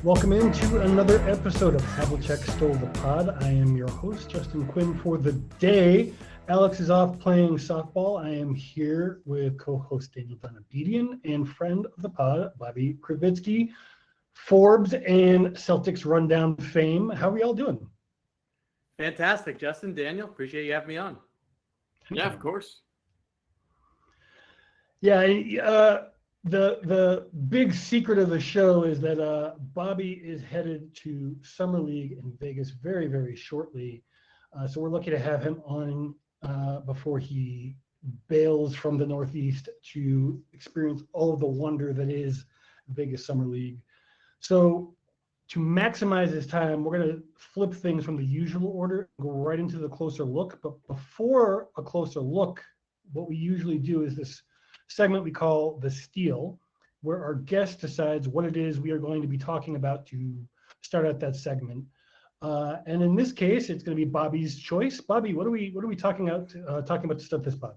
Welcome into another episode of Havlicek Stole the Pod. I am your host, Justin Quinn, for the day. Alex is off playing softball. I am here with co-host Daniel Donabedian and friend of the pod, Bobby Krivitsky, Forbes and Celtics rundown fame. How are y'all doing? Fantastic, Justin, Daniel. Appreciate you having me on. Yeah, of course. Yeah, the big secret of the show is that Bobby is headed to Summer League in Vegas very, very shortly. So we're lucky to have him on before he bails from the Northeast to experience all of the wonder that is Vegas Summer League. So to maximize his time, we're going to flip things from the usual order and go right into the closer look. But before a closer look, what we usually do is this segment we call The Steal, where our guest decides what it is we are going to be talking about to start out that segment. And in this case, it's going to be Bobby's choice. Bobby, what are we talking about to start this pod?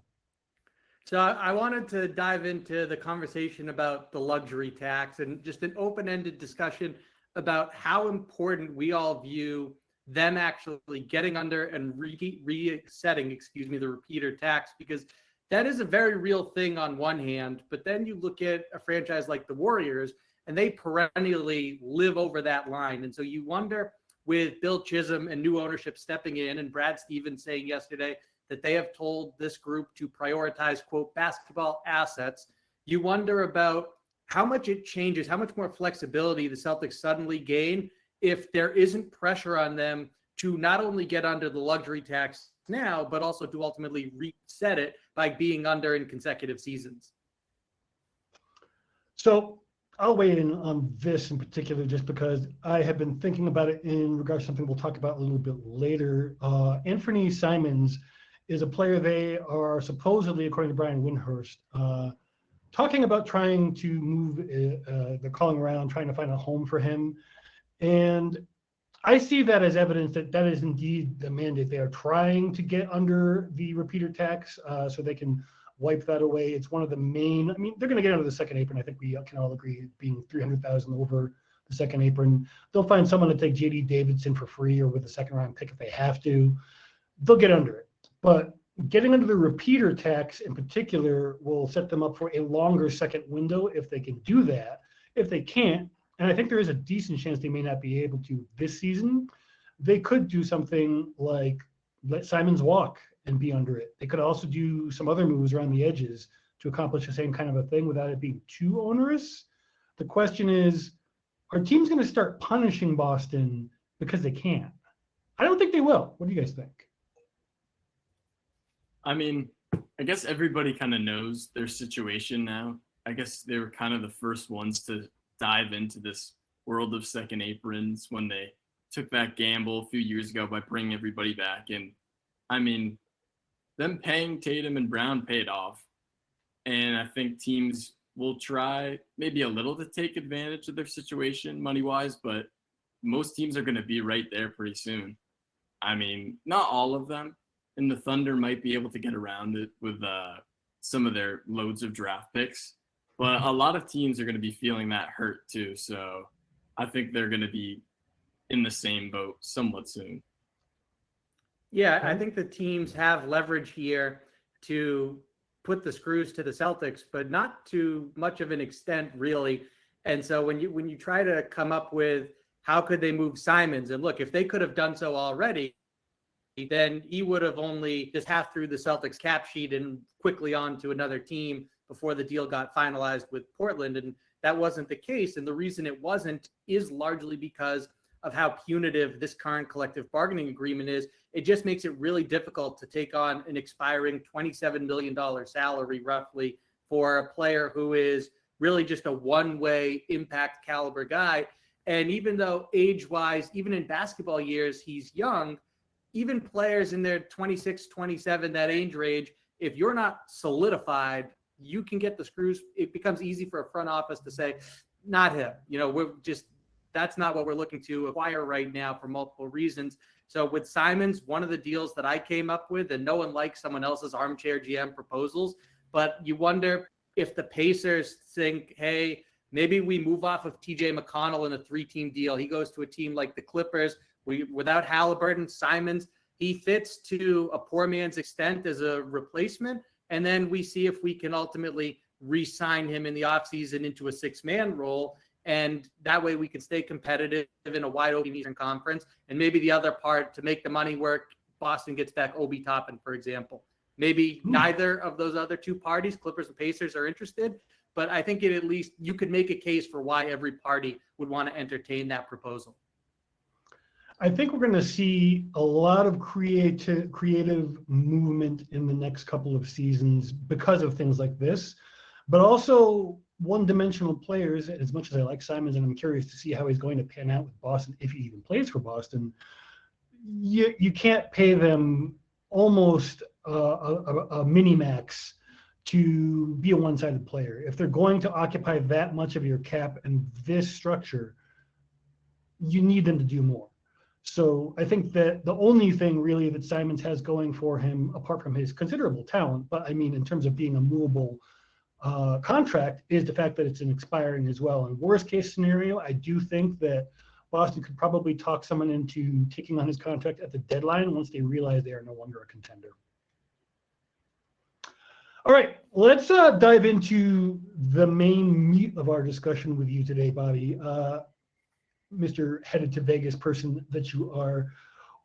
So I wanted to dive into the conversation about the luxury tax and just an open-ended discussion about how important we all view them actually getting under and resetting, the repeater tax, because that is a very real thing on one hand, but then you look at a franchise like the Warriors and they perennially live over that line. And so you wonder, with Bill Chisholm and new ownership stepping in and Brad Stevens saying yesterday that they have told this group to prioritize, quote, basketball assets, you wonder about how much it changes, how much more flexibility the Celtics suddenly gain if there isn't pressure on them to not only get under the luxury tax now, but also to ultimately reset it by being under in consecutive seasons. So I'll weigh in on this in particular just because I have been thinking about it in regards to something we'll talk about a little bit later. Anthony Simons is a player they are supposedly, according to Brian Windhorst, talking about trying to move, they're calling around, trying to find a home for him. And I see that as evidence that that is indeed the mandate. They are trying to get under the repeater tax so they can wipe that away. It's one of the main, they're going to get under the second apron. I think we can all agree, being 300,000 over the second apron. They'll find someone to take J.D. Davidson for free or with a second round pick if they have to. They'll get under it. But getting under the repeater tax in particular will set them up for a longer second window if they can do that. If they can't, and I think there is a decent chance they may not be able to this season, they could do something like let Simons walk and be under it. They could also do some other moves around the edges to accomplish the same kind of a thing without it being too onerous. The question is, are teams going to start punishing Boston because they can? I don't think they will. What do you guys think? I guess everybody kind of knows their situation now. I guess they were kind of the first ones to dive into this world of second aprons when they took that gamble a few years ago by bringing everybody back. And them paying Tatum and Brown paid off. And I think teams will try maybe a little to take advantage of their situation money-wise, but most teams are going to be right there pretty soon. Not all of them. And the Thunder might be able to get around it with some of their loads of draft picks. But a lot of teams are going to be feeling that hurt too. So I think they're going to be in the same boat somewhat soon. Yeah, I think the teams have leverage here to put the screws to the Celtics, but not to much of an extent, really. And so when you try to come up with how could they move Simons, and look, if they could have done so already, then he would have only just half through the Celtics cap sheet and quickly on to another team before the deal got finalized with Portland. And that wasn't the case. And the reason it wasn't is largely because of how punitive this current collective bargaining agreement is. It just makes it really difficult to take on an expiring $27 million salary roughly for a player who is really just a one-way impact caliber guy. And even though age-wise, even in basketball years, he's young, even players in their 26, 27, that age range, if you're not solidified, you can get the screws. It becomes easy for a front office to say, not him. That's not what we're looking to acquire right now for multiple reasons. So with Simons, one of the deals that I came up with, and no one likes someone else's armchair GM proposals, but you wonder if the Pacers think, hey, Maybe we move off of TJ McConnell in a 3-team deal. He goes to a team like the Clippers. Without Halliburton, Simons, he fits to a poor man's extent as a replacement. And then we see if we can ultimately re-sign him in the offseason into a 6-man role. And that way we can stay competitive in a wide open Eastern Conference. And maybe the other part, to make the money work, Boston gets back Obi Toppin, for example. Maybe neither of those other two parties, Clippers and Pacers, are interested. But I think at least you could make a case for why every party would want to entertain that proposal. I think we're going to see a lot of creative movement in the next couple of seasons because of things like this, but also one-dimensional players. As much as I like Simons, and I'm curious to see how he's going to pan out with Boston, if he even plays for Boston, you can't pay them almost a mini-max to be a one-sided player. If they're going to occupy that much of your cap and this structure, you need them to do more. So I think that the only thing really that Simons has going for him, apart from his considerable talent, but I mean in terms of being a movable contract, is the fact that it's an expiring as well. And worst case scenario, I do think that Boston could probably talk someone into taking on his contract at the deadline once they realize they are no longer a contender. All right, let's dive into the main meat of our discussion with you today, Bobby. Mr. Headed to Vegas person that you are.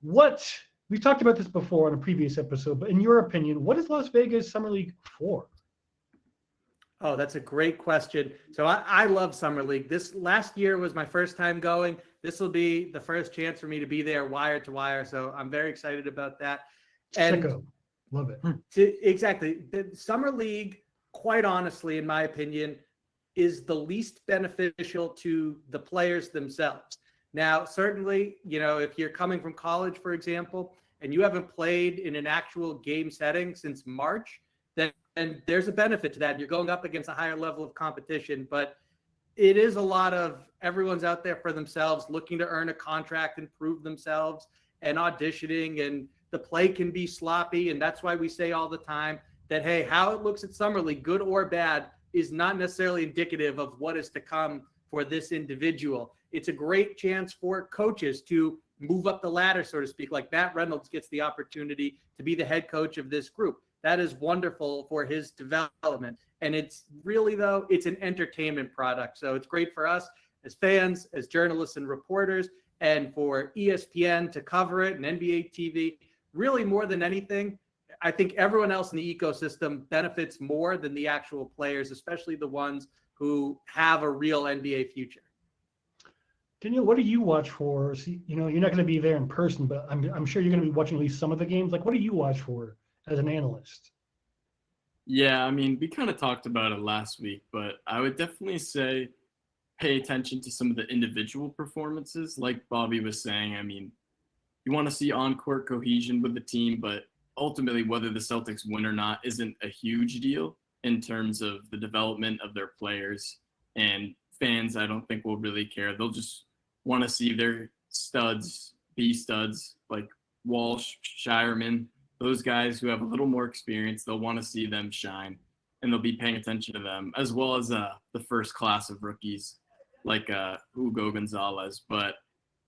We've talked about this before on a previous episode, but in your opinion, what is Las Vegas Summer League for? Oh, that's a great question. So I love Summer League. This last year was my first time going. This will be the first chance for me to be there wire to wire. So I'm very excited about that. And Sicko. Love it. Exactly. The Summer League, quite honestly, in my opinion, is the least beneficial to the players themselves. Now, certainly, if you're coming from college, for example, and you haven't played in an actual game setting since March, then there's a benefit to that. You're going up against a higher level of competition, but it is a lot of everyone's out there for themselves, looking to earn a contract and prove themselves and auditioning, and the play can be sloppy. And that's why we say all the time that, hey, how it looks at Summer League, good or bad, is not necessarily indicative of what is to come for this individual. It's a great chance for coaches to move up the ladder, so to speak. Like Matt Reynolds gets the opportunity to be the head coach of this group. That is wonderful for his development. And it's really, though, it's an entertainment product. So it's great for us as fans, as journalists and reporters, and for ESPN to cover it and NBA TV. Really, more than anything, I think everyone else in the ecosystem benefits more than the actual players, especially the ones who have a real NBA future. Daniel, what do you watch for? See, you're not going to be there in person, but I'm sure you're going to be watching at least some of the games. Like, what do you watch for as an analyst? Yeah, I mean, we kind of talked about it last week, but I would definitely say pay attention to some of the individual performances. Like Bobby was saying, I mean, you want to see on-court cohesion with the team, but ultimately whether the Celtics win or not isn't a huge deal in terms of the development of their players. And fans, I don't think will really care. They'll just want to see their studs be studs, like Walsh, Scheierman, those guys who have a little more experience. They'll want to see them shine, and they'll be paying attention to them, as well as the first class of rookies like Hugo Gonzalez. But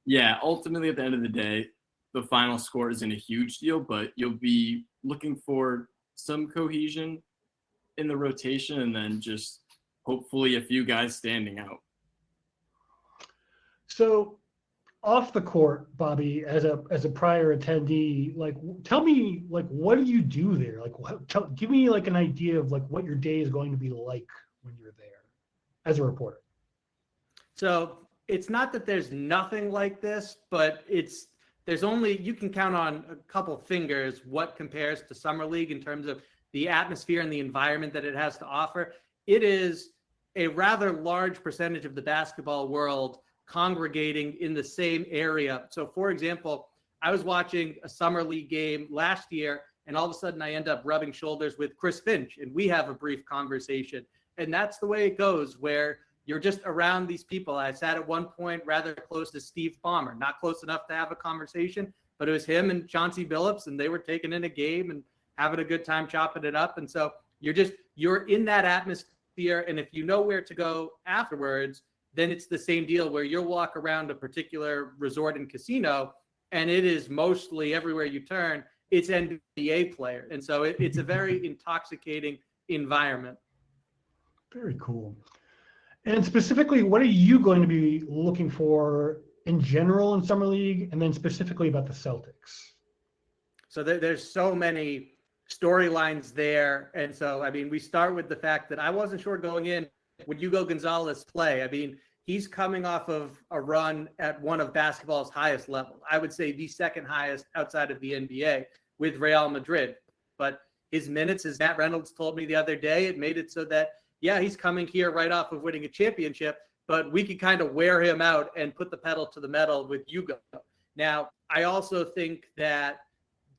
yeah, ultimately at the end of the day, the final score isn't a huge deal, but you'll be looking for some cohesion in the rotation, and then just hopefully a few guys standing out. So off the court, Bobby, as a prior attendee, like, tell me, like, what do you do there? Like, give me like an idea of like what your day is going to be like when you're there as a reporter. So it's not that there's nothing like this, but you can count on a couple fingers what compares to Summer League in terms of the atmosphere and the environment that it has to offer. It is a rather large percentage of the basketball world congregating in the same area. So for example, I was watching a Summer League game last year, and all of a sudden I end up rubbing shoulders with Chris Finch, and we have a brief conversation. And that's the way it goes, where you're just around these people. I sat at one point rather close to Steve Ballmer, not close enough to have a conversation, but it was him and Chauncey Billups, and they were taking in a game and having a good time chopping it up. And so you're in that atmosphere year. And if you know where to go afterwards, then it's the same deal where you'll walk around a particular resort and casino, and it is mostly everywhere you turn, it's NBA player. And so it's a very intoxicating environment. Very cool. And specifically, what are you going to be looking for in general in Summer League, and then specifically about the Celtics? So there's so many storylines there. And so, I mean, we start with the fact that I wasn't sure going in, would Hugo Gonzalez play? I mean, he's coming off of a run at one of basketball's highest levels. I would say the second highest outside of the NBA with Real Madrid. But his minutes, as Matt Reynolds told me the other day, it made it so that, yeah, he's coming here right off of winning a championship, but we could kind of wear him out and put the pedal to the metal with Hugo. Now, I also think that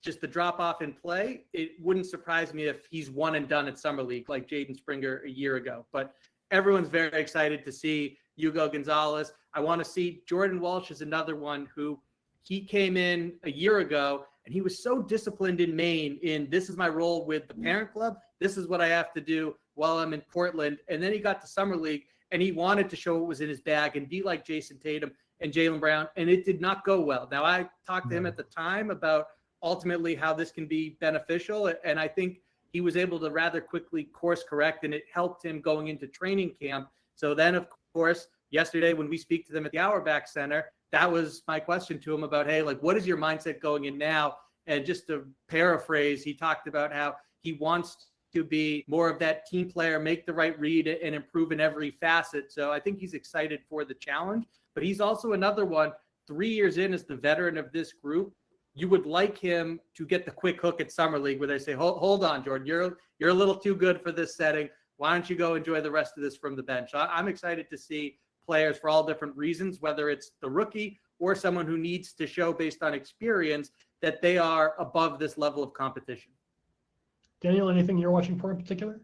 just the drop off in play, it wouldn't surprise me if he's one and done at Summer League like Jaden Springer a year ago. But everyone's very excited to see Hugo Gonzalez. I want to see Jordan Walsh is another one who he came in a year ago and he was so disciplined in Maine in this is my role with the parent club. This is what I have to do while I'm in Portland. And then he got to Summer League and he wanted to show what was in his bag and be like Jason Tatum and Jaylen Brown. And it did not go well. Now, I talked to him at the time about ultimately how this can be beneficial. And I think he was able to rather quickly course correct, and it helped him going into training camp. So then, of course, yesterday when we speak to them at the Auerbach Center, that was my question to him about, hey, like, what is your mindset going in now? And just to paraphrase, he talked about how he wants to be more of that team player, make the right read and improve in every facet. So I think he's excited for the challenge, but he's also another one 3 years in as the veteran of this group. You would like him to get the quick hook at Summer League where they say, hold on, Jordan, you're a little too good for this setting. Why don't you go enjoy the rest of this from the bench? I'm excited to see players for all different reasons, whether it's the rookie or someone who needs to show based on experience that they are above this level of competition. Daniel, anything you're watching for in particular?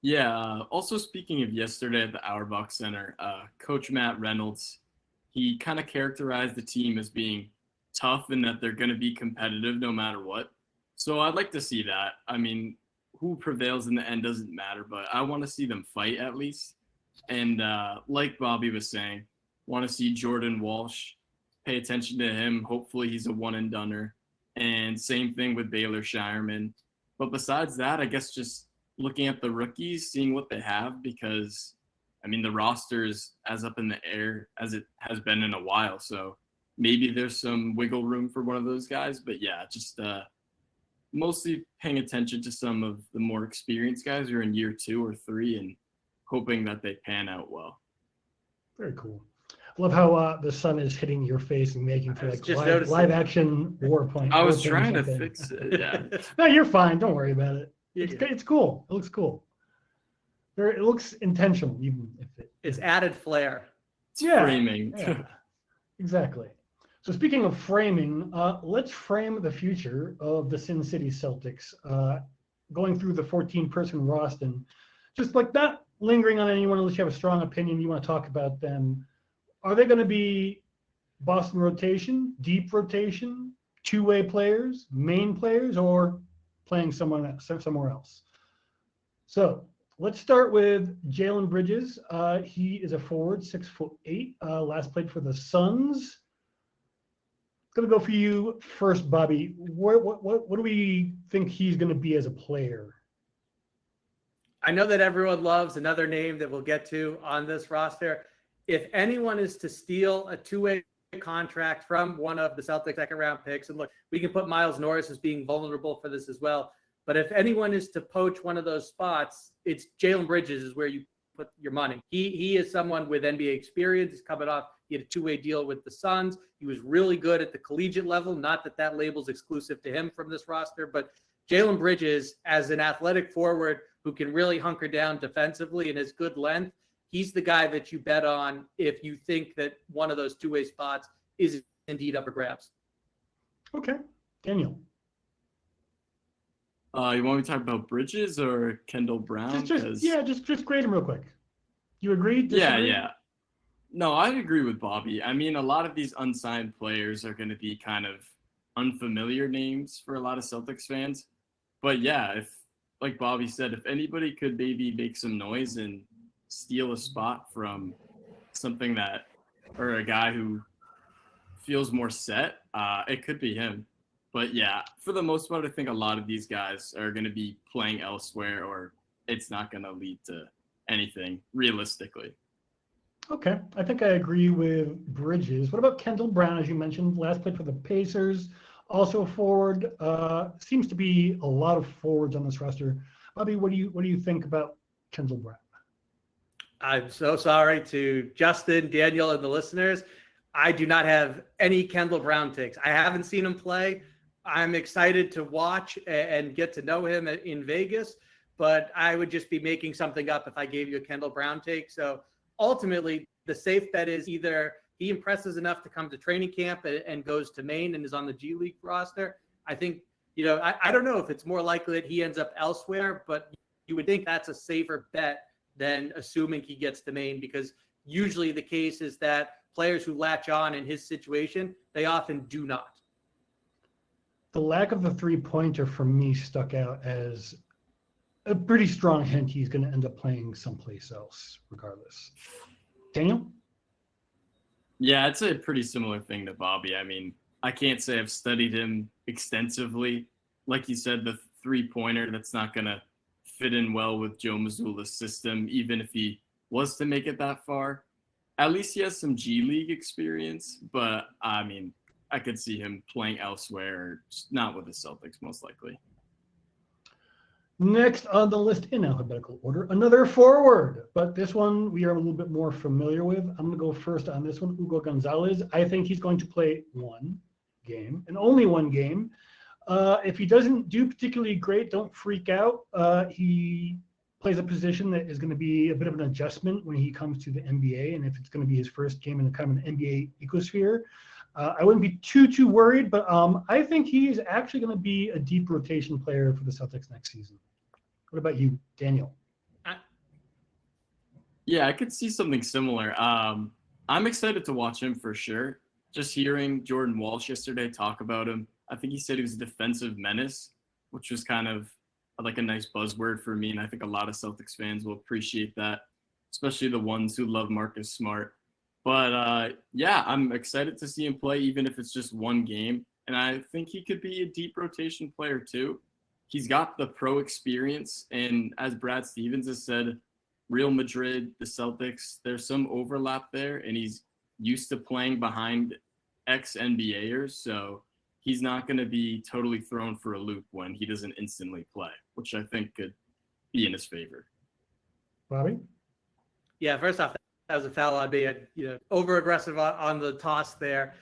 Yeah. Also, speaking of yesterday at the Auerbach Center, Coach Matt Reynolds, he kind of characterized the team as being tough and that they're going to be competitive no matter what. So I'd like to see that. I mean, who prevails in the end doesn't matter, but I want to see them fight at least. And like Bobby was saying, want to see Jordan Walsh, pay attention to him. Hopefully he's a one and doneer. And same thing with Baylor Scheierman. But besides that, I guess just looking at the rookies, seeing what they have, because I mean, the roster is as up in the air as it has been in a while. So maybe there's some wiggle room for one of those guys. But yeah, just mostly paying attention to some of the more experienced guys who are in year 2 or 3 and hoping that they pan out well. Very cool. I love how the sun is hitting your face and making for like live action war point. I was trying to fix it. Yeah. No, you're fine. Don't worry about it. It's cool. It looks cool. It looks intentional, even if it's added flair. It's framing. Yeah, exactly. So speaking of framing, let's frame the future of the Sin City Celtics. Going through the 14-person roster, just like not lingering on anyone unless you have a strong opinion you want to talk about them. Are they going to be Boston rotation, deep rotation, two-way players, main players, or playing somewhere else? So let's start with Jalen Bridges. He is a forward, 6'8". Last played for the Suns. Going to go for you first, Bobby. What do we think he's going to be as a player? I know that everyone loves another name that we'll get to on this roster. If anyone is to steal a two-way contract from one of the Celtics second-round picks, and look, we can put Miles Norris as being vulnerable for this as well, but if anyone is to poach one of those spots, it's Jalen Bridges is where you put your money. He is someone with NBA experience. He's coming off, he had a two-way deal with the Suns. He was really good at the collegiate level. Not that that label's exclusive to him from this roster, but Jalen Bridges as an athletic forward who can really hunker down defensively and has good length, he's the guy that you bet on if you think that one of those two-way spots is indeed up for grabs. Okay. Daniel. You want me to talk about Bridges or Kendall Brown? Just grade him real quick. You agree? Disagree? Yeah. No, I agree with Bobby. I mean, a lot of these unsigned players are going to be kind of unfamiliar names for a lot of Celtics fans. But yeah, if like Bobby said, if anybody could maybe make some noise and steal a spot from something that, or a guy who feels more set, it could be him. But yeah, for the most part, I think a lot of these guys are going to be playing elsewhere, or it's not going to lead to anything realistically. Okay, I think I agree with Bridges. What about Kendall Brown, as you mentioned, last played for the Pacers, also forward. Seems to be a lot of forwards on this roster. Bobby, what do you think about Kendall Brown? I'm so sorry to Justin, Daniel, and the listeners. I do not have any Kendall Brown takes. I haven't seen him play. I'm excited to watch and get to know him in Vegas, but I would just be making something up if I gave you a Kendall Brown take. So ultimately, the safe bet is either he impresses enough to come to training camp and goes to Maine and is on the G League roster. I think, I don't know if it's more likely that he ends up elsewhere, but you would think that's a safer bet than assuming he gets to Maine, because usually the case is that players who latch on in his situation, they often do not. The lack of the three-pointer for me stuck out as a pretty strong hint he's going to end up playing someplace else regardless. Daniel? Yeah, it's a pretty similar thing to Bobby. I mean, I can't say I've studied him extensively. Like you said, the three-pointer, that's not going to fit in well with Joe Mazzulla's system, even if he was to make it that far. At least he has some G League experience, but I mean, I could see him playing elsewhere, just not with the Celtics, most likely. Next on the list in alphabetical order, another forward, but this one we are a little bit more familiar with. I'm going to go first on this one, Hugo Gonzalez. I think he's going to play one game and only one game. If he doesn't do particularly great, don't freak out. He plays a position that is going to be a bit of an adjustment when he comes to the NBA, and if it's going to be his first game in a kind of an NBA ecosphere, I wouldn't be too worried, but I think he is actually going to be a deep rotation player for the Celtics next season. What about you, Daniel? Yeah, I could see something similar. I'm excited to watch him for sure. Just hearing Jordan Walsh yesterday talk about him, I think he said he was a defensive menace, which was kind of like a nice buzzword for me, and I think a lot of Celtics fans will appreciate that, especially the ones who love Marcus Smart. But yeah, I'm excited to see him play, even if it's just one game. And I think he could be a deep rotation player too. He's got the pro experience. And as Brad Stevens has said, Real Madrid, the Celtics, there's some overlap there. And he's used to playing behind ex-NBAers. So he's not going to be totally thrown for a loop when he doesn't instantly play, which I think could be in his favor. Bobby? Yeah, first off, that was a foul on me. Over aggressive on the toss there.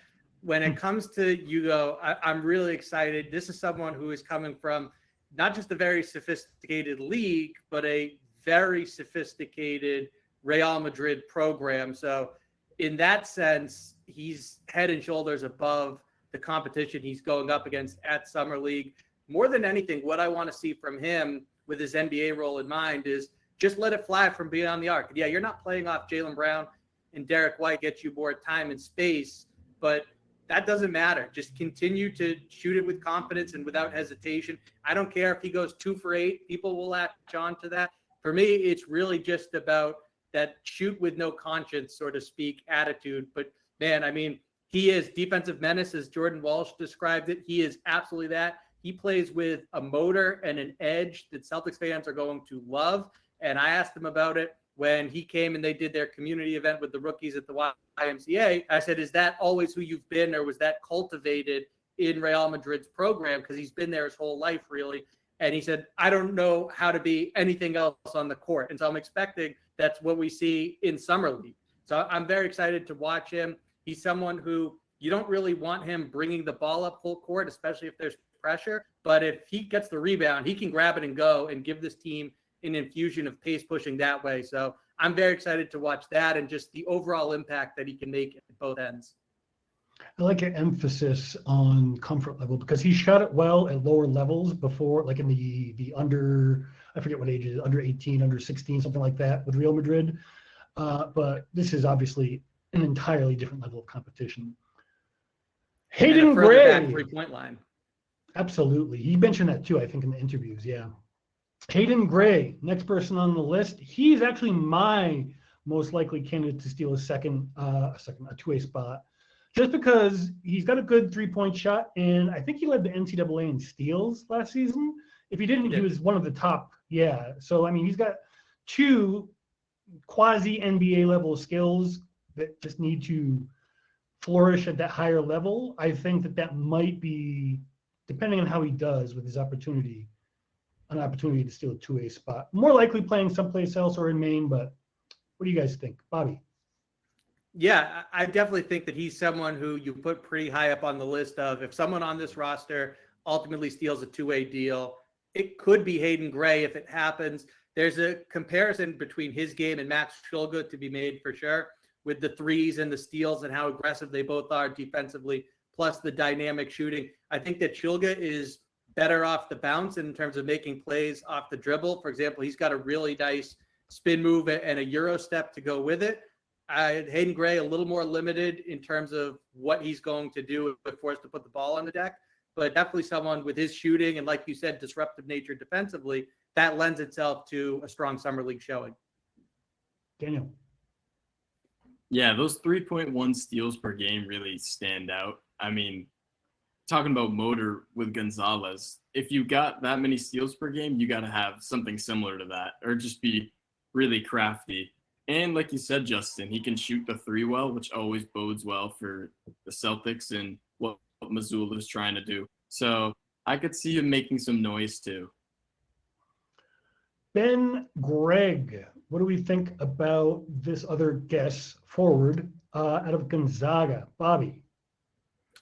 When it comes to Hugo, I'm really excited. This is someone who is coming from not just a very sophisticated league, but a very sophisticated Real Madrid program. So in that sense, he's head and shoulders above the competition he's going up against at Summer League. More than anything, what I want to see from him with his NBA role in mind is just let it fly from beyond the arc. Yeah, you're not playing off Jaylen Brown and Derek White, get you more time and space, but that doesn't matter. Just continue to shoot it with confidence and without hesitation. I don't care if he goes 2 for 8. People will latch on to that. For me, it's really just about that shoot with no conscience, so to speak, attitude. But man, I mean, he is defensive menace, as Jordan Walsh described it. He is absolutely that. He plays with a motor and an edge that Celtics fans are going to love. And I asked him about it when he came and they did their community event with the rookies at the YMCA. I said, is that always who you've been, or was that cultivated in Real Madrid's program? Because he's been there his whole life, really. And he said, I don't know how to be anything else on the court. And so I'm expecting that's what we see in Summer League. So I'm very excited to watch him. He's someone who you don't really want him bringing the ball up full court, especially if there's pressure. But if he gets the rebound, he can grab it and go and give this team an infusion of pace pushing that way. So I'm very excited to watch that and just the overall impact that he can make at both ends. I like your emphasis on comfort level, because he shot it well at lower levels before, like in the under, I forget what age it is, under 18, under 16, something like that with Real Madrid. But this is obviously an entirely different level of competition. Hayden Gray. 3-point line. Absolutely. He mentioned that too, I think, in the interviews. Yeah. Hayden Gray, next person on the list. He's actually my most likely candidate to steal a two-way spot, just because he's got a good three-point shot, and I think he led the NCAA in steals last season. If he didn't, he was one of the top. Yeah. So I mean, he's got two quasi NBA level skills that just need to flourish at that higher level. I think that might be, depending on how he does with his opportunity, an opportunity to steal a two-way spot. More likely playing someplace else or in Maine, but what do you guys think? Bobby? Yeah, I definitely think that he's someone who you put pretty high up on the list of, if someone on this roster ultimately steals a two-way deal, it could be Hayden Gray if it happens. There's a comparison between his game and Max Shulga to be made for sure, with the threes and the steals and how aggressive they both are defensively, plus the dynamic shooting. I think that Shulga is better off the bounce in terms of making plays off the dribble. For example, he's got a really nice spin move and a Euro step to go with it. Hayden Gray, a little more limited in terms of what he's going to do if forced to put the ball on the deck, but definitely someone with his shooting and, like you said, disruptive nature defensively, that lends itself to a strong summer league showing. Daniel? Yeah, those 3.1 steals per game really stand out. I mean, talking about motor with Gonzalez, if you got that many steals per game, you got to have something similar to that, or just be really crafty. And like you said, Justin, he can shoot the three well, which always bodes well for the Celtics and what Missoula is trying to do. So I could see him making some noise too. Ben Gregg, what do we think about this other guess forward out of Gonzaga? Bobby?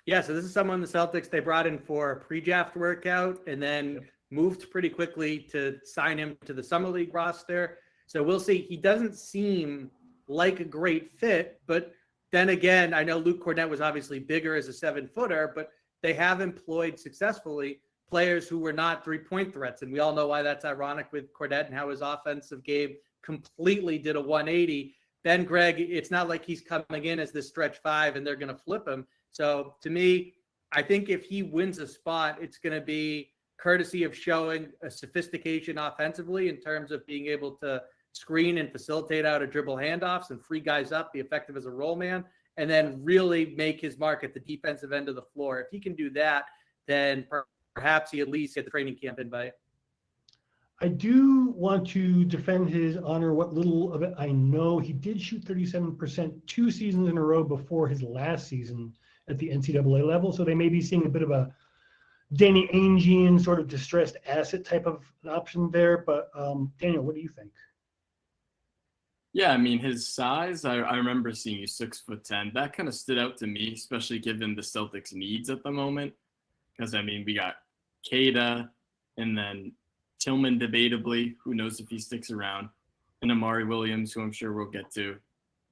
Yeah, so this is someone the Celtics, they brought in for a pre-draft workout and then moved pretty quickly to sign him to the Summer League roster. So we'll see. He doesn't seem like a great fit, but then again, I know Luke Cornett was obviously bigger as a 7-footer, but they have employed successfully players who were not three-point threats. And we all know why that's ironic with Cornett and how his offensive game completely did a 180. Ben Gregg, it's not like he's coming in as this stretch five and they're going to flip him. So to me, I think if he wins a spot, it's going to be courtesy of showing a sophistication offensively in terms of being able to screen and facilitate out of dribble handoffs and free guys up, be effective as a roll man, and then really make his mark at the defensive end of the floor. If he can do that, then perhaps he at least get the training camp invite. I do want to defend his honor. What little of it I know, he did shoot 37% 2 seasons in a row before his last season at the NCAA level. So they may be seeing a bit of a Danny Aingean sort of distressed asset type of an option there. But Daniel, what do you think? Yeah, I mean, his size, I remember seeing you 6'10". That kind of stood out to me, especially given the Celtics' needs at the moment. Because, I mean, we got Kada and then Tillman debatably, who knows if he sticks around, and Amari Williams, who I'm sure we'll get to.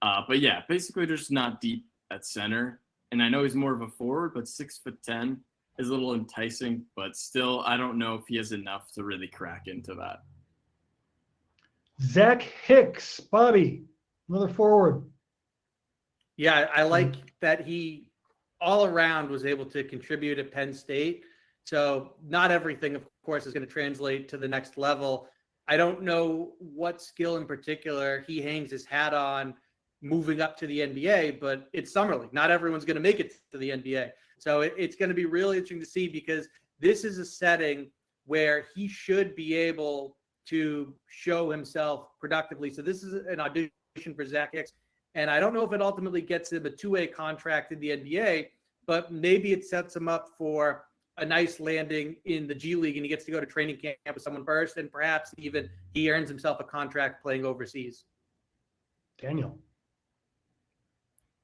But yeah, basically they're just not deep at center. And I know he's more of a forward, but 6'10" is a little enticing, but still, I don't know if he has enough to really crack into that. Zach Hicks, Bobby, another forward. Yeah, I like that he all around was able to contribute at Penn State. So not everything, of course, is going to translate to the next level. I don't know what skill in particular he hangs his hat on moving up to the NBA, but it's Summer League. Not everyone's going to make it to the NBA. So it's going to be really interesting to see, because this is a setting where he should be able to show himself productively. So this is an audition for Zach Hicks. And I don't know if it ultimately gets him a two-way contract in the NBA, but maybe it sets him up for a nice landing in the G League and he gets to go to training camp with someone first, and perhaps even he earns himself a contract playing overseas. Daniel.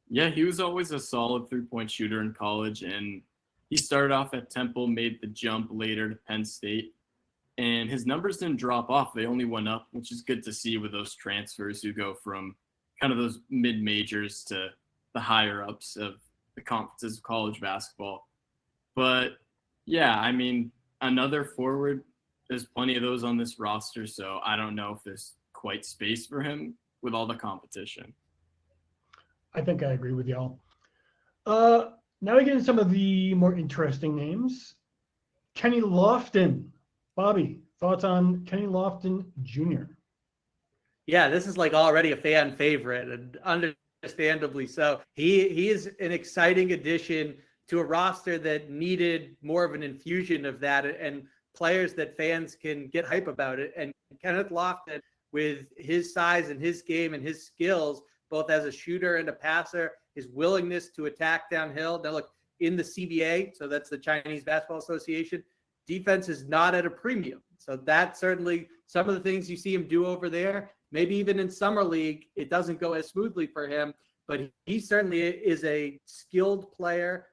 Yeah, he was always a solid three-point shooter in college, and he started off at Temple, made the jump later to Penn State, and his numbers didn't drop off. They only went up, which is good to see with those transfers who go from kind of those mid-majors to the higher-ups of the conferences of college basketball. But, yeah, I mean, another forward, there's plenty of those on this roster, so I don't know if there's quite space for him with all the competition. I think I agree with y'all. Now we get into some of the more interesting names. Kenny Lofton. Bobby, Thoughts on Kenny Lofton Jr.? Yeah, this is like already a fan favorite, and understandably so. He is an exciting addition to a roster that needed more of an infusion of that and players that fans can get hype about it. And Kenneth Lofton, with his size and his game and his skills, both as a shooter and a passer, his willingness to attack downhill. Now, look, in the CBA, so that's the Chinese Basketball Association, defense is not at a premium. So that's certainly some of the things you see him do over there. Maybe even in Summer League, it doesn't go as smoothly for him, but he certainly is a skilled player.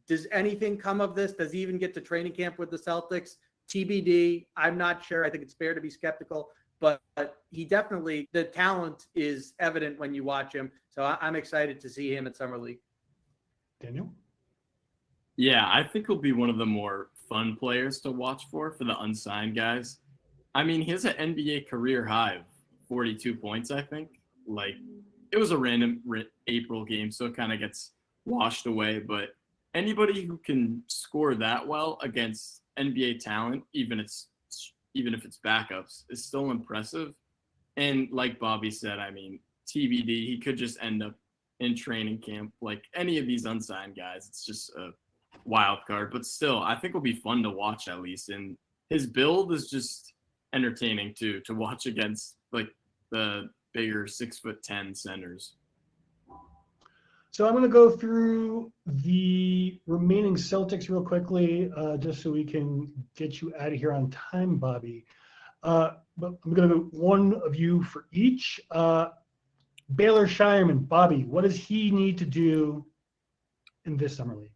Does anything come of this? Does he even get to training camp with the Celtics? TBD. I'm not sure. I think it's fair to be skeptical, but he definitely, the talent is evident when you watch him. So I'm excited to see him at Summer League. Daniel? Yeah, I think he'll be one of the more fun players to watch for the unsigned guys. I mean, he has an NBA career high of 42 points, I think. Like, it was a random April game, so it kind of gets washed away. But anybody who can score that well against NBA talent, even if it's backups, is still impressive. And like Bobby said, I mean, TBD, he could just end up in training camp like any of these unsigned guys. It's just a wild card, but still, I think it'll be fun to watch at least. And his build is just entertaining too, to watch against like the bigger 6'10" centers. So I'm going to go through the remaining Celtics real quickly, just so we can get you out of here on time, Bobby. But I'm going to go one of you for each. Baylor Scheierman, Bobby, what does he need to do in this summer league?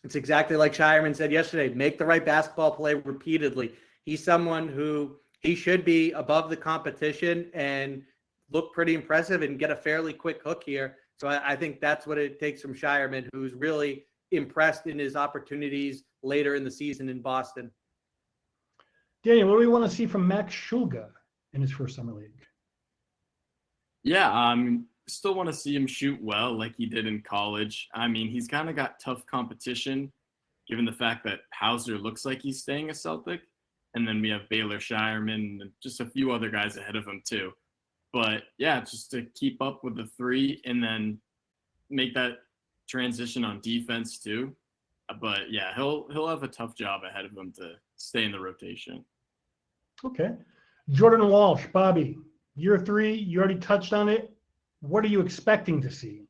It's exactly like Scheierman said yesterday, make the right basketball play repeatedly. He's someone who he should be above the competition and look pretty impressive and get a fairly quick hook here. So I think that's what it takes from Scheierman, who's really impressed in his opportunities later in the season in Boston. Daniel, what do we want to see from Max Shulga in his first summer league? Yeah, still want to see him shoot well like he did in college. I mean, he's kind of got tough competition given the fact that Hauser looks like he's staying a Celtic. And then we have Baylor Scheierman and just a few other guys ahead of him too. But yeah, just to keep up with the three and then make that transition on defense too. But yeah, he'll have a tough job ahead of him to stay in the rotation. Okay. Jordan Walsh, Bobby, year 3, you already touched on it. What are you expecting to see?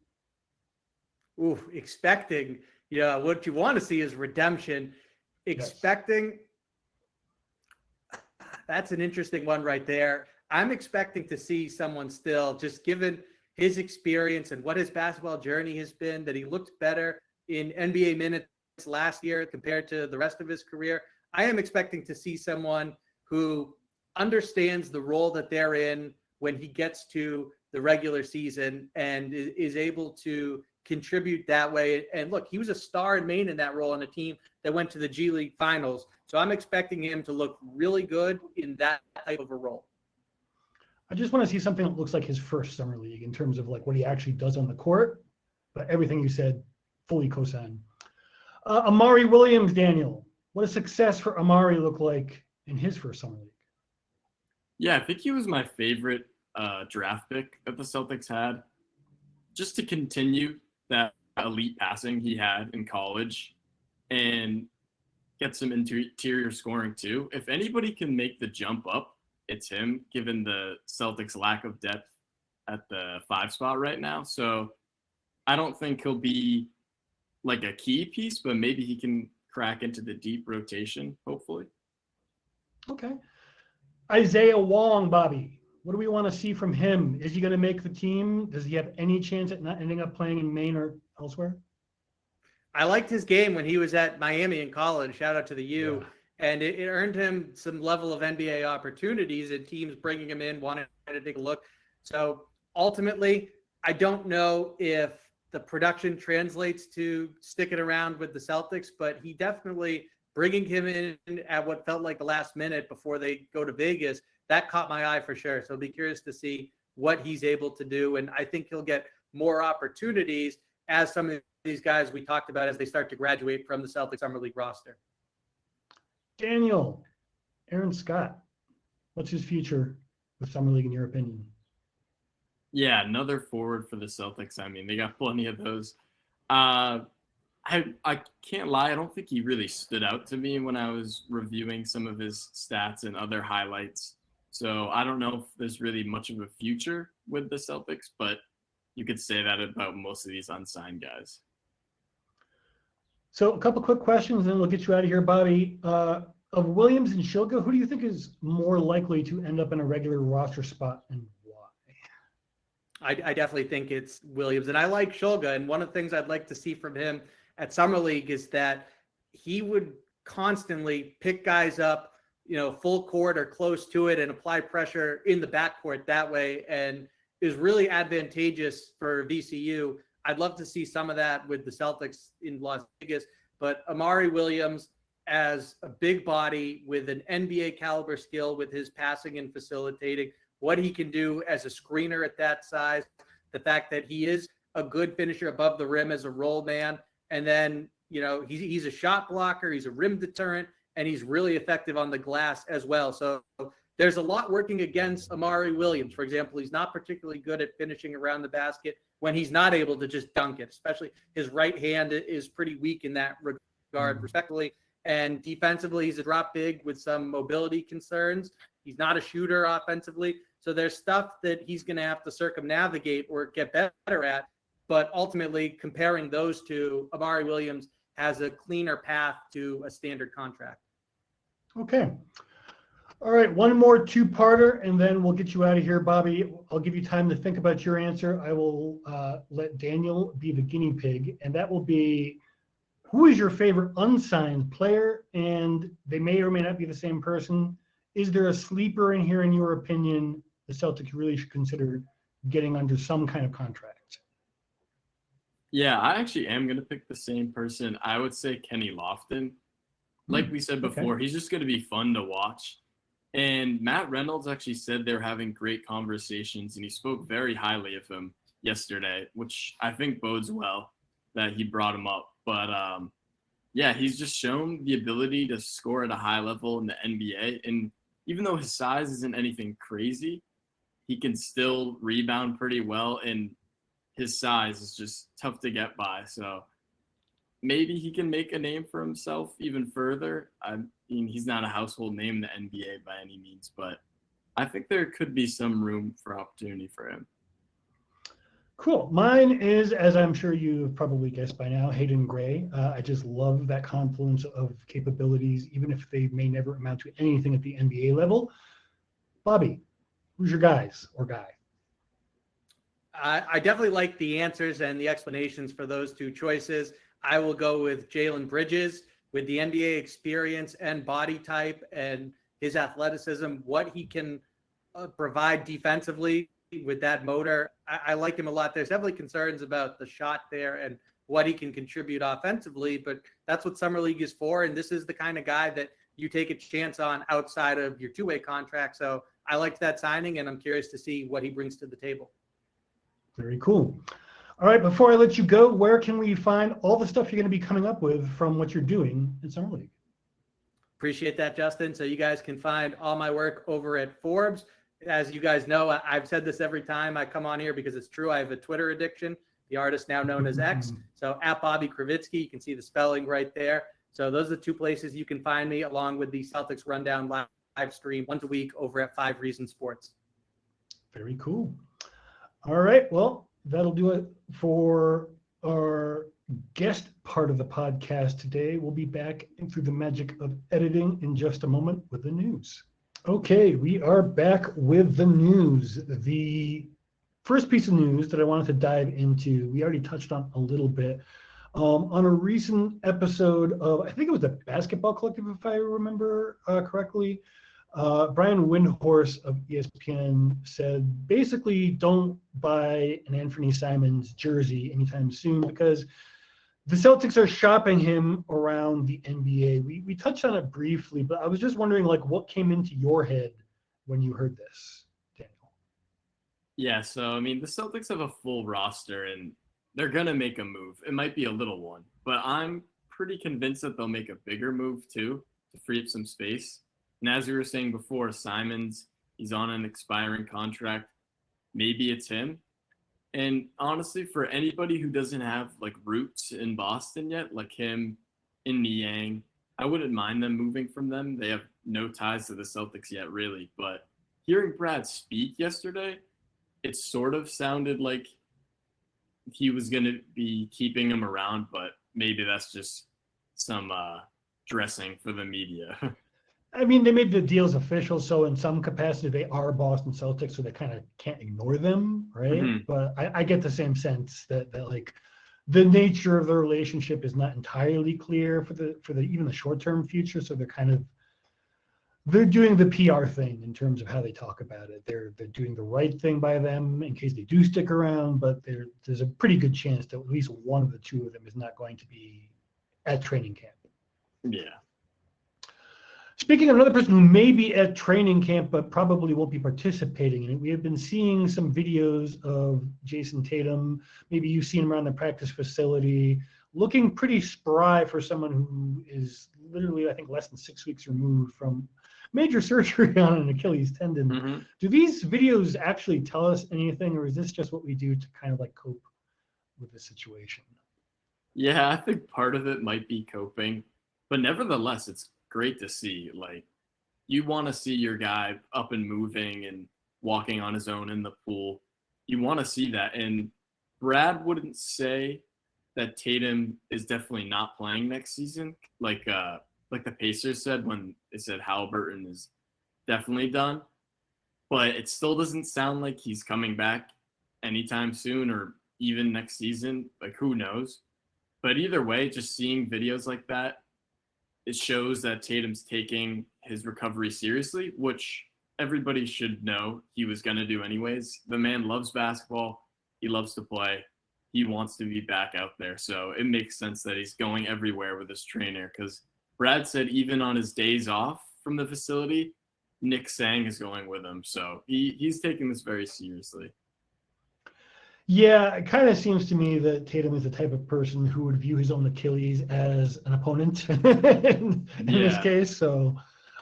Ooh, expecting. Yeah, what you want to see is redemption. Expecting. Yes. That's an interesting one right there. I'm expecting to see someone still, just given his experience and what his basketball journey has been, that he looked better in NBA minutes last year compared to the rest of his career. I am expecting to see someone who understands the role that they're in when he gets to the regular season and is able to contribute that way. And look, he was a star in Maine in that role on a team that went to the G League finals. So I'm expecting him to look really good in that type of a role. I just want to see something that looks like his first summer league in terms of like what he actually does on the court. But everything you said, fully co-sign. Amari Williams, Daniel, what does success for Amari look like in his first summer league? Yeah, I think he was my favorite draft pick that the Celtics had. Just to continue that elite passing he had in college and get some interior scoring too. If anybody can make the jump up, it's him, given the Celtics' lack of depth at the 5 spot right now. So I don't think he'll be like a key piece, but maybe he can crack into the deep rotation, hopefully. Okay. Isaiah Wong, Bobby, what do we want to see from him? Is he going to make the team? Does he have any chance at not ending up playing in Maine or elsewhere? I liked his game when he was at Miami in college. Shout out to the U. Yeah. And it earned him some level of NBA opportunities and teams bringing him in, wanting to take a look. So ultimately, I don't know if the production translates to sticking around with the Celtics, but he definitely bringing him in at what felt like the last minute before they go to Vegas, that caught my eye for sure. So I'll be curious to see what he's able to do. And I think he'll get more opportunities as some of these guys we talked about as they start to graduate from the Celtics Summer League roster. Daniel, Aaron Scott, what's his future with Summer League in your opinion? Yeah, another forward for the Celtics. I mean, they got plenty of those. I can't lie. I don't think he really stood out to me when I was reviewing some of his stats and other highlights. So I don't know if there's really much of a future with the Celtics, but you could say that about most of these unsigned guys. So a couple quick questions, and then we'll get you out of here, Bobby. Of Williams and Shulga, who do you think is more likely to end up in a regular roster spot, and why? I definitely think it's Williams, and I like Shulga. And one of the things I'd like to see from him at Summer League is that he would constantly pick guys up, full court or close to it, and apply pressure in the backcourt that way, and is really advantageous for VCU. I'd love to see some of that with the Celtics in Las Vegas, but Amari Williams as a big body with an NBA caliber skill with his passing and facilitating, what he can do as a screener at that size, the fact that he is a good finisher above the rim as a roll man, and then, he's a shot blocker, he's a rim deterrent, and he's really effective on the glass as well. So there's a lot working against Amari Williams. For example, he's not particularly good at finishing around the basket when he's not able to just dunk it, especially his right hand is pretty weak in that regard, respectively. And defensively, he's a drop big with some mobility concerns. He's not a shooter offensively. So there's stuff that he's going to have to circumnavigate or get better at. But ultimately, comparing those two, Amari Williams has a cleaner path to a standard contract. Okay. All right, one more two-parter, and then we'll get you out of here, Bobby. I'll give you time to think about your answer. I will let Daniel be the guinea pig, and that will be, who is your favorite unsigned player? And they may or may not be the same person. Is there a sleeper in here, in your opinion, the Celtics really should consider getting under some kind of contract? Yeah, I actually am going to pick the same person. I would say Kenny Lofton. Like we said before, he's just going to be fun to watch. And Matt Reynolds actually said they're having great conversations, and he spoke very highly of him yesterday, which I think bodes well that he brought him up. But yeah, he's just shown the ability to score at a high level in the NBA. And even though his size isn't anything crazy, he can still rebound pretty well. And his size is just tough to get by. So maybe he can make a name for himself even further. I mean, he's not a household name in the NBA by any means, but I think there could be some room for opportunity for him. Cool. Mine is, as I'm sure you've probably guessed by now, Hayden Gray. I just love that confluence of capabilities, even if they may never amount to anything at the NBA level. Bobby, who's your guys or guy? I definitely like the answers and the explanations for those two choices. I will go with Jalen Bridges with the NBA experience and body type and his athleticism, what he can provide defensively with that motor. I like him a lot. There's definitely concerns about the shot there and what he can contribute offensively, but that's what Summer League is for. And this is the kind of guy that you take a chance on outside of your two-way contract. So I liked that signing, and I'm curious to see what he brings to the table. Very cool. All right, before I let you go, where can we find all the stuff you're going to be coming up with from what you're doing in Summer League? Appreciate that, Justin. So you guys can find all my work over at Forbes. As you guys know, I've said this every time I come on here because it's true. I have a Twitter addiction, the artist now known as X. So at Bobby Krivitsky, you can see the spelling right there. So those are the two places you can find me, along with the Celtics Rundown live stream once a week over at 5 Reason Sports. Very cool. All right, well, that'll do it for our guest part of the podcast today. We'll be back through the magic of editing in just a moment with the news. Okay, we are back with the news. The first piece of news that I wanted to dive into, we already touched on a little bit. On a recent episode of, I think it was the Basketball Collective, if I remember correctly, Brian Windhorst of ESPN said, basically, don't buy an Anthony Simons jersey anytime soon because the Celtics are shopping him around the NBA. We touched on it briefly, but I was just wondering, what came into your head when you heard this, Daniel? Yeah, so, I mean, the Celtics have a full roster, and they're going to make a move. It might be a little one, but I'm pretty convinced that they'll make a bigger move, too, to free up some space. And as we were saying before, Simons, he's on an expiring contract. Maybe it's him. And honestly, for anybody who doesn't have like roots in Boston yet, like him in Niang, I wouldn't mind them moving from them. They have no ties to the Celtics yet, really. But hearing Brad speak yesterday, it sort of sounded like he was going to be keeping him around, but maybe that's just some dressing for the media. I mean, they made the deals official, so in some capacity they are Boston Celtics, so they kind of can't ignore them, right? Mhm. But I get the same sense that like the nature of the relationship is not entirely clear for the even the short-term future, so they're doing the PR thing in terms of how they talk about it. They're doing the right thing by them in case they do stick around, but there's a pretty good chance that at least one of the two of them is not going to be at training camp. Yeah. Speaking of another person who may be at training camp but probably won't be participating in it, we have been seeing some videos of Jason Tatum. Maybe you've seen him around the practice facility, looking pretty spry for someone who is literally, I think, less than 6 weeks removed from major surgery on an Achilles tendon. Mm-hmm. Do these videos actually tell us anything, or is this just what we do to kind of like cope with the situation? Yeah, I think part of it might be coping, but nevertheless, it's great to see. Like, you want to see your guy up and moving and walking on his own in the pool. You want to see that. And Brad wouldn't say that Tatum is definitely not playing next season, like the Pacers said when they said Halliburton is definitely done. But it still doesn't sound like he's coming back anytime soon or even next season. Like, who knows? But either way, just seeing videos like that, it shows that Tatum's taking his recovery seriously, which everybody should know he was going to do anyways. The man loves basketball. He loves to play. He wants to be back out there. So it makes sense that he's going everywhere with his trainer, because Brad said even on his days off from the facility, Nick Sang is going with him. So he's taking this very seriously. Yeah, it kind of seems to me that Tatum is the type of person who would view his own Achilles as an opponent in this case. So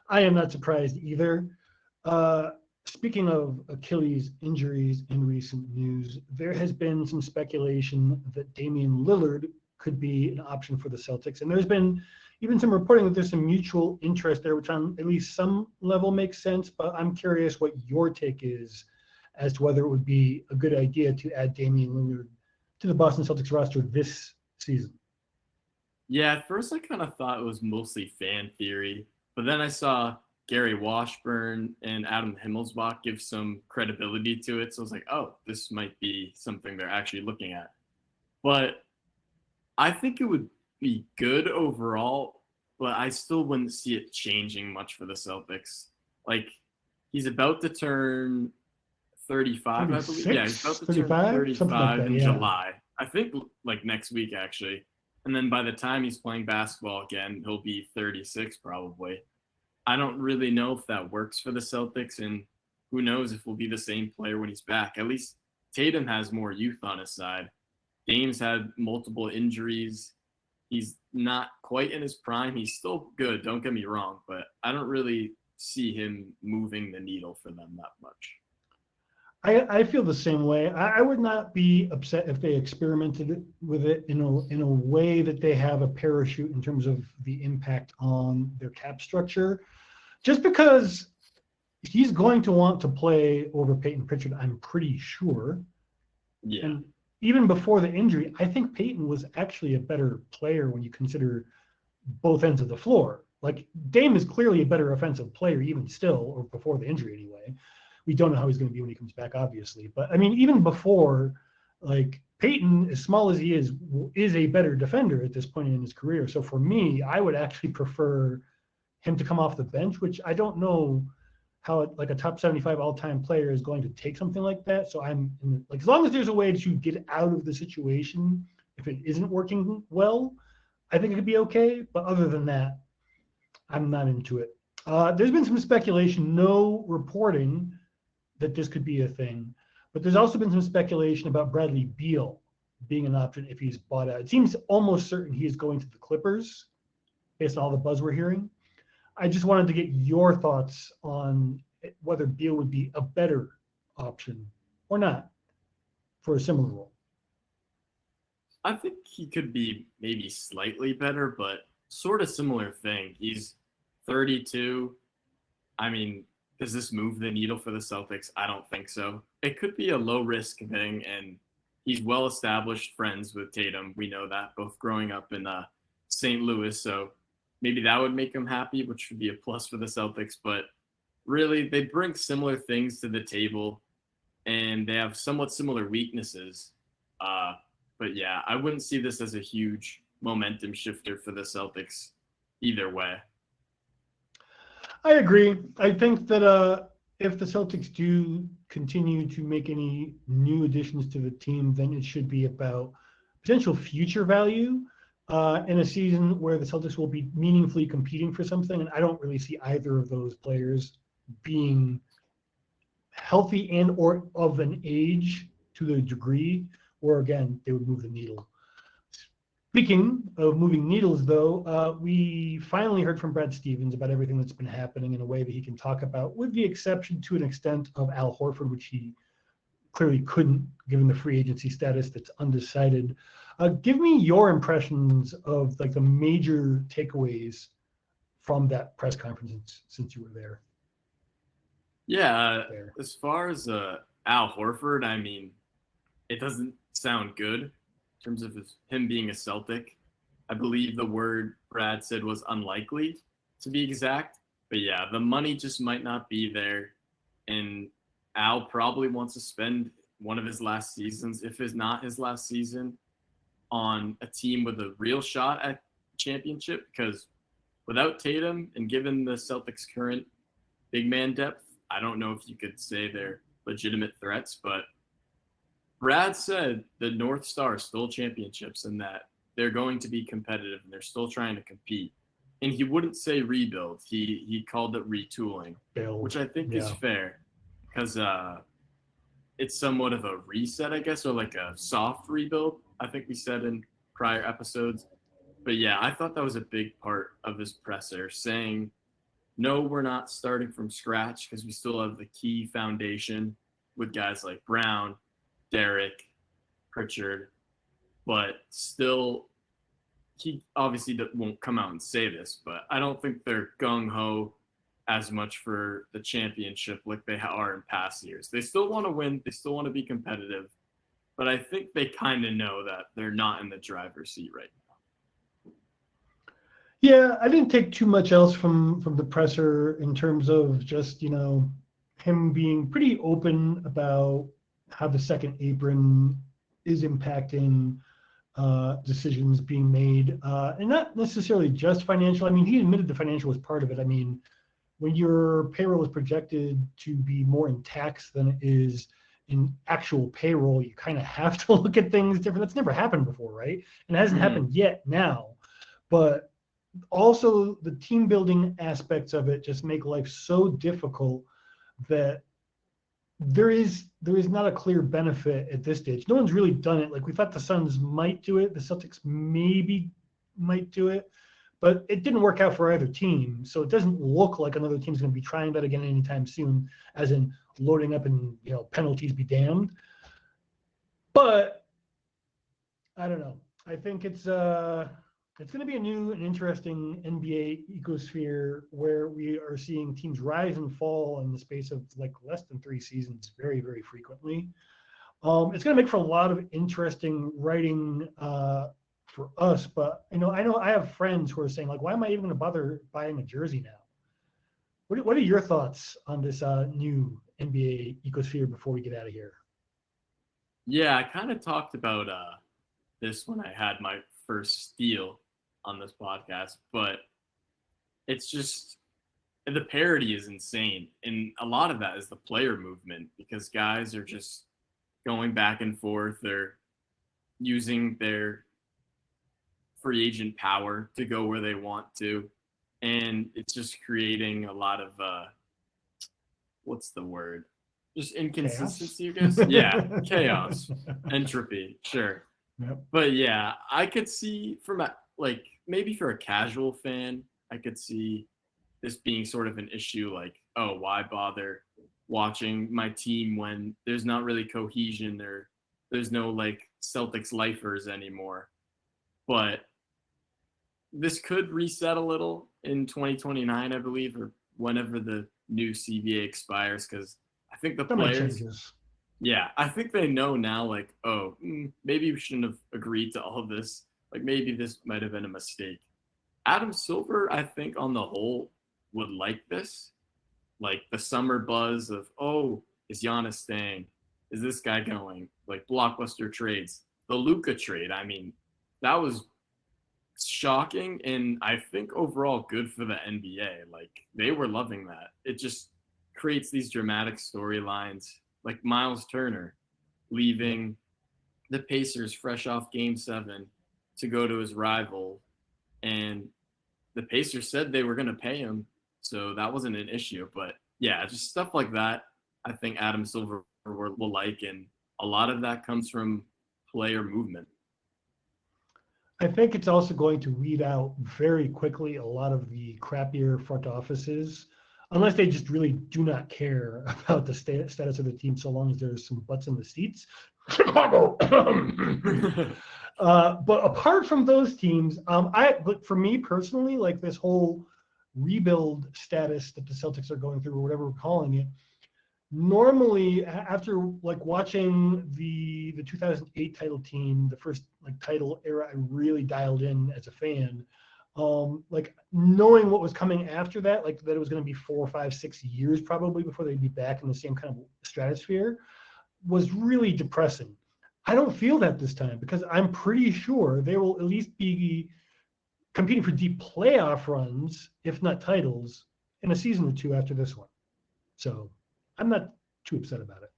I am not surprised either. Speaking of Achilles injuries in recent news, there has been some speculation that Damian Lillard could be an option for the Celtics. And there's been even some reporting that there's some mutual interest there, which on at least some level makes sense. But I'm curious what your take is as to whether it would be a good idea to add Damian Lillard to the Boston Celtics roster this season. Yeah, at first I kind of thought it was mostly fan theory, but then I saw Gary Washburn and Adam Himmelsbach give some credibility to it. So I was like, oh, this might be something they're actually looking at. But I think it would be good overall, but I still wouldn't see it changing much for the Celtics. Like, he's about to turn 35, I believe. Yeah, he's about to 35? turn 35 like that, in yeah. July. I think like next week, actually. And then by the time he's playing basketball again, he'll be 36 probably. I don't really know if that works for the Celtics, and who knows if we'll be the same player when he's back. At least Tatum has more youth on his side. Dame's had multiple injuries. He's not quite in his prime. He's still good, don't get me wrong, but I don't really see him moving the needle for them that much. I feel the same way. I would not be upset if they experimented with it in a way that they have a parachute in terms of the impact on their cap structure. Just because he's going to want to play over Peyton Pritchard, I'm pretty sure. Yeah. And even before the injury, I think Peyton was actually a better player when you consider both ends of the floor. Like, Dame is clearly a better offensive player even still, or before the injury anyway. We don't know how he's going to be when he comes back, obviously. But, I mean, even before, like, Peyton, as small as he is a better defender at this point in his career. So for me, I would actually prefer him to come off the bench, which I don't know how, like, a top 75 all-time player is going to take something like that. So as long as there's a way to get out of the situation, if it isn't working well, I think it could be okay. But other than that, I'm not into it. There's been some speculation, no reporting that this could be a thing, but there's also been some speculation about Bradley Beal being an option if he's bought out. It seems almost certain he is going to the Clippers based on all the buzz we're hearing. I just wanted to get your thoughts on whether Beal would be a better option or not for a similar role. I think he could be maybe slightly better, but sort of similar thing. He's 32. I mean, does this move the needle for the Celtics? I don't think so. It could be a low-risk thing, and he's well-established friends with Tatum. We know that, both growing up in St. Louis, so maybe that would make him happy, which would be a plus for the Celtics. But really, they bring similar things to the table, and they have somewhat similar weaknesses. But yeah, I wouldn't see this as a huge momentum shifter for the Celtics either way. I agree. I think that if the Celtics do continue to make any new additions to the team, then it should be about potential future value in a season where the Celtics will be meaningfully competing for something. And I don't really see either of those players being healthy and or of an age to the degree where, again, they would move the needle. Speaking of moving needles, though, we finally heard from Brad Stevens about everything that's been happening in a way that he can talk about, with the exception to an extent of Al Horford, which he clearly couldn't, given the free agency status that's undecided. Give me your impressions of like the major takeaways from that press conference since you were there. Yeah, as far as Al Horford, I mean, it doesn't sound good in terms of him being a Celtic. I believe the word Brad said was unlikely, to be exact. But yeah, the money just might not be there. And Al probably wants to spend one of his last seasons, if it's not his last season, on a team with a real shot at championship. Because without Tatum and given the Celtics' current big man depth, I don't know if you could say they're legitimate threats, but Brad said the North Star is still championships and that they're going to be competitive and they're still trying to compete. And he wouldn't say rebuild. He called it retooling, which I think is fair because it's somewhat of a reset, I guess, or like a soft rebuild, I think we said in prior episodes. But yeah, I thought that was a big part of his presser, saying, no, we're not starting from scratch because we still have the key foundation with guys like Brown, Derek, Pritchard, but still, he obviously won't come out and say this, but I don't think they're gung-ho as much for the championship like they are in past years. They still want to win. They still want to be competitive, but I think they kind of know that they're not in the driver's seat right now. Yeah, I didn't take too much else from the presser in terms of just, him being pretty open about how the second apron is impacting decisions being made, and not necessarily just financial. I mean, he admitted the financial was part of it. I mean, when your payroll is projected to be more in tax than it is in actual payroll, you kind of have to look at things different. That's never happened before, right? And it hasn't happened yet now. But also the team building aspects of it just make life so difficult that there is not a clear benefit at this stage. No one's really done it. Like, we thought the Suns might do it. The Celtics maybe might do it, but it didn't work out for either team. So it doesn't look like another team's going to be trying that again anytime soon, as in loading up and, penalties be damned. But I don't know. I think it's going to be a new and interesting NBA ecosphere where we are seeing teams rise and fall in the space of like less than 3 seasons very, very frequently. It's going to make for a lot of interesting writing for us, but I know I have friends who are saying, like, why am I even going to bother buying a jersey now? What are your thoughts on this new NBA ecosphere before we get out of here? Yeah, I kind of talked about this when I had my first steal on this podcast, but it's just the parity is insane, and a lot of that is the player movement because guys are just going back and forth. They're using their free agent power to go where they want to, and it's just creating a lot of what's the word? Just inconsistency, chaos? I guess. Yeah, chaos, entropy, sure. Yep. But yeah, I could see maybe for a casual fan, I could see this being sort of an issue, like, oh, why bother watching my team when there's not really cohesion or there's no like Celtics lifers anymore. But this could reset a little in 2029, I believe, or whenever the new CBA expires, because I think the players, yeah, I think they know now, like, oh, maybe we shouldn't have agreed to all of this. Like, maybe this might have been a mistake. Adam Silver, I think, on the whole, would like this. Like, the summer buzz of, oh, is Giannis staying? Is this guy going? Like, blockbuster trades. The Luka trade, I mean, that was shocking, and I think overall good for the NBA. Like, they were loving that. It just creates these dramatic storylines, like Miles Turner leaving the Pacers fresh off Game 7 to go to his rival, and the Pacers said they were going to pay him, so that wasn't an issue. But yeah, just stuff like that I think Adam Silver will like, and a lot of that comes from player movement. I think it's also going to weed out very quickly a lot of the crappier front offices, unless they just really do not care about the status of the team, so long as there's some butts in the seats. Chicago. But apart from those teams, but for me personally, like this whole rebuild status that the Celtics are going through, or whatever we're calling it, normally after like watching the 2008 title team, the first like title era, I really dialed in as a fan. Like knowing what was coming after that, like that it was going to be 4, 5, 6 years probably before they'd be back in the same kind of stratosphere, was really depressing. I don't feel that this time because I'm pretty sure they will at least be competing for deep playoff runs, if not titles, in a season or two after this one. So I'm not too upset about it.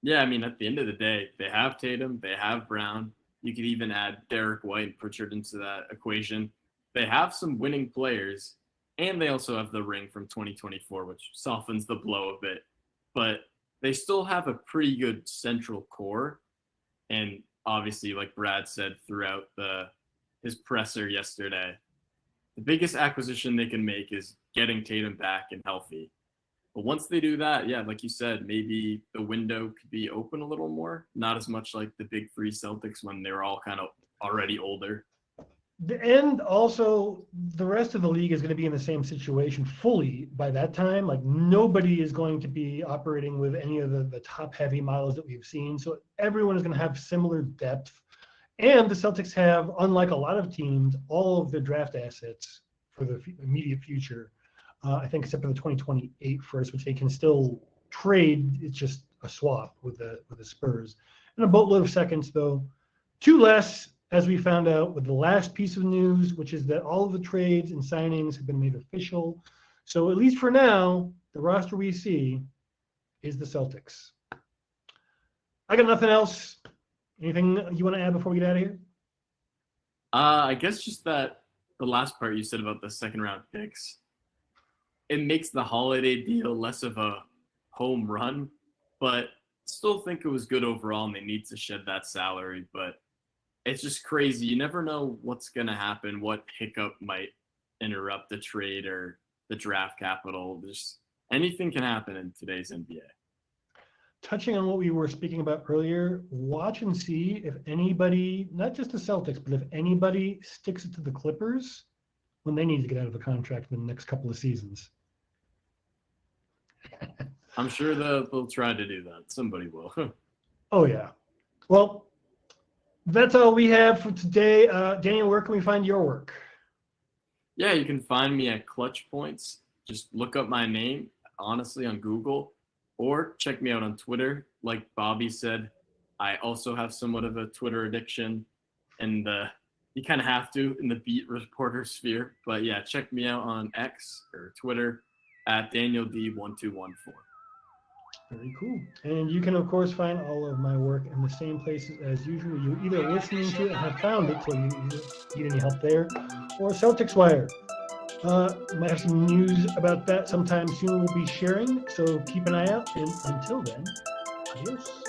Yeah, I mean, at the end of the day, they have Tatum, they have Brown. You could even add Derek White and Pritchard into that equation. They have some winning players, and they also have the ring from 2024, which softens the blow a bit. But they still have a pretty good central core. And obviously, like Brad said throughout his presser yesterday, the biggest acquisition they can make is getting Tatum back and healthy. But once they do that, yeah, like you said, maybe the window could be open a little more. Not as much like the big three Celtics when they were all kind of already older. And also, the rest of the league is going to be in the same situation fully by that time. Like nobody is going to be operating with any of the top-heavy models that we've seen. So everyone is going to have similar depth. And the Celtics have, unlike a lot of teams, all of their draft assets for the immediate future. I think except for the 2028 first, which they can still trade. It's just a swap with the Spurs. And a boatload of seconds, though. 2 less, as we found out with the last piece of news, which is that all of the trades and signings have been made official. So at least for now, the roster we see is the Celtics. I got nothing else. Anything you want to add before we get out of here? I guess just that the last part you said about the second round picks, it makes the Holiday deal less of a home run, but still think it was good overall and they need to shed that salary. But it's just crazy. You never know what's going to happen, what hiccup might interrupt the trade or the draft capital. Just anything can happen in today's NBA. Touching on what we were speaking about earlier, watch and see if anybody, not just the Celtics, but if anybody sticks it to the Clippers when they need to get out of the contract in the next couple of seasons. I'm sure they'll try to do that. Somebody will. Oh, yeah. Well, that's all we have for today. Daniel, where can we find your work? Yeah, you can find me at Clutch Points. Just look up my name, honestly, on Google, or check me out on Twitter. Like Bobby said, I also have somewhat of a Twitter addiction, and you kind of have to in the beat reporter sphere. But yeah, check me out on X or Twitter at DanielD1214. Very cool. And you can, of course, find all of my work in the same places as usual. You're either listening to it and have found it, so you need any help there, or Celtics Wire. Might have some news about that sometime soon we'll be sharing, so keep an eye out. And until then, adios.